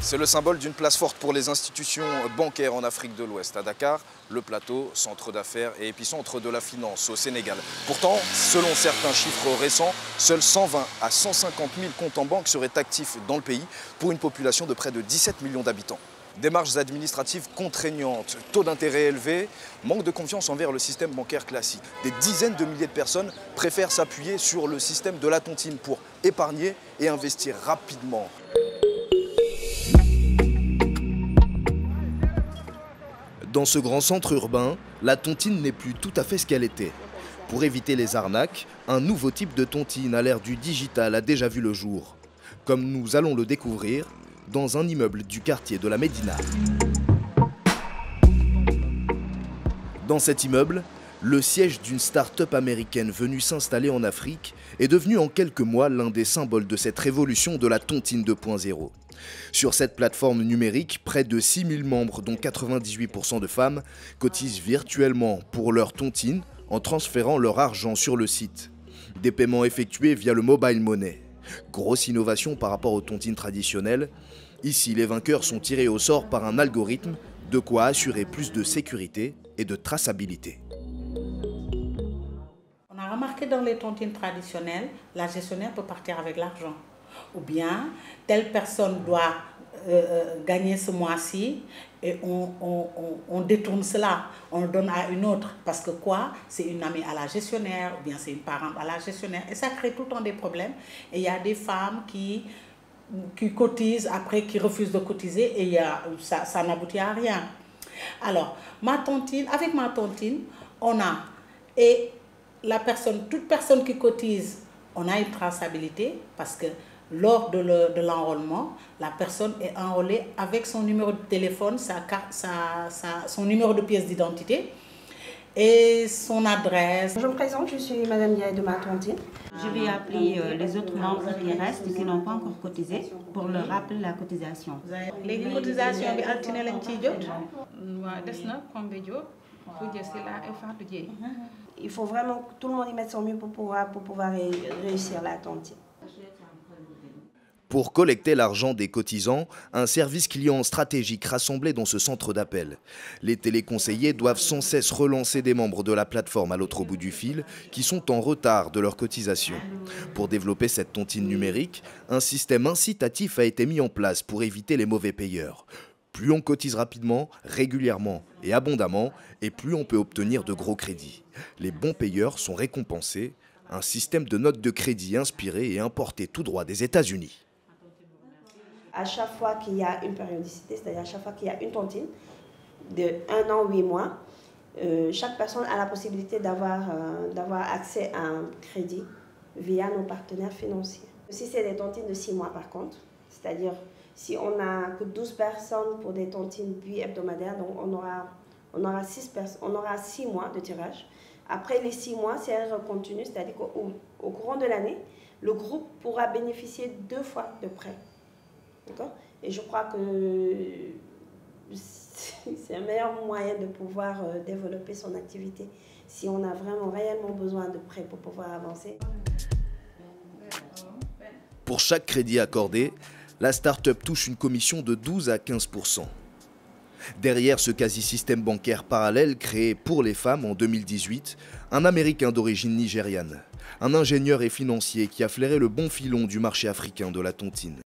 C'est le symbole d'une place forte pour les institutions bancaires en Afrique de l'Ouest. À Dakar, le plateau, centre d'affaires et épicentre de la finance au Sénégal. Pourtant, selon certains chiffres récents, seuls 120 à 150 000 comptes en banque seraient actifs dans le pays pour une population de près de 17 millions d'habitants. Démarches administratives contraignantes, taux d'intérêt élevés, manque de confiance envers le système bancaire classique. Des dizaines de milliers de personnes préfèrent s'appuyer sur le système de la tontine pour épargner et investir rapidement. Dans ce grand centre urbain, la tontine n'est plus tout à fait ce qu'elle était. Pour éviter les arnaques, un nouveau type de tontine à l'ère du digital a déjà vu le jour. Comme nous allons le découvrir dans un immeuble du quartier de la Médina. Dans cet immeuble, le siège d'une start-up américaine venue s'installer en Afrique est devenu en quelques mois l'un des symboles de cette révolution de la tontine 2.0. Sur cette plateforme numérique, près de 6000 membres, dont 98% de femmes, cotisent virtuellement pour leur tontine en transférant leur argent sur le site. Des paiements effectués via le mobile money. Grosse innovation par rapport aux tontines traditionnelles. Ici, les vainqueurs sont tirés au sort par un algorithme, de quoi assurer plus de sécurité et de traçabilité. On a remarqué dans les tontines traditionnelles, la gestionnaire peut partir avec l'argent. Ou bien, telle personne doit gagner ce mois-ci et on détourne cela, on le donne à une autre. Parce que quoi? C'est une amie à la gestionnaire ou bien c'est une parente à la gestionnaire. Et ça crée tout le temps des problèmes. Et il y a des femmes qui cotisent, après qui refusent de cotiser et ça n'aboutit à rien. Alors, avec ma tontine, on a, et toute personne qui cotise, on a une traçabilité parce que lors de l'enrôlement, la personne est enrôlée avec son numéro de téléphone, son numéro de pièce d'identité et son adresse. Je me présente, je suis Madame Diaye de ma tontine. Je vais appeler les autres membres qui restent et qui n'ont pas encore cotisé pour leur rappeler la cotisation. Les cotisations, il faut vraiment que tout le monde y mette son mieux pour pouvoir réussir la tontine. Pour collecter l'argent des cotisants, un service client stratégique rassemblé dans ce centre d'appel. Les téléconseillers doivent sans cesse relancer des membres de la plateforme à l'autre bout du fil qui sont en retard de leur cotisation. Pour développer cette tontine numérique, un système incitatif a été mis en place pour éviter les mauvais payeurs. Plus on cotise rapidement, régulièrement et abondamment, et plus on peut obtenir de gros crédits. Les bons payeurs sont récompensés. Un système de notes de crédit inspiré et importé tout droit des États-Unis. À chaque fois qu'il y a une périodicité, c'est-à-dire à chaque fois qu'il y a une tontine de 1 an, 8 mois, chaque personne a la possibilité d'avoir accès à un crédit via nos partenaires financiers. Si c'est des tontines de 6 mois par contre, c'est-à-dire si on n'a que 12 personnes pour des tontines bi-hebdomadaires, donc on aura 6 mois de tirage. Après les 6 mois, c'est un continu, c'est-à-dire qu'au courant de l'année, le groupe pourra bénéficier 2 fois de prêts. Et je crois que c'est un meilleur moyen de pouvoir développer son activité si on a vraiment réellement besoin de prêts pour pouvoir avancer. Pour chaque crédit accordé, la start-up touche une commission de 12 à 15%. Derrière ce quasi-système bancaire parallèle créé pour les femmes en 2018, un Américain d'origine nigériane, un ingénieur et financier qui a flairé le bon filon du marché africain de la tontine.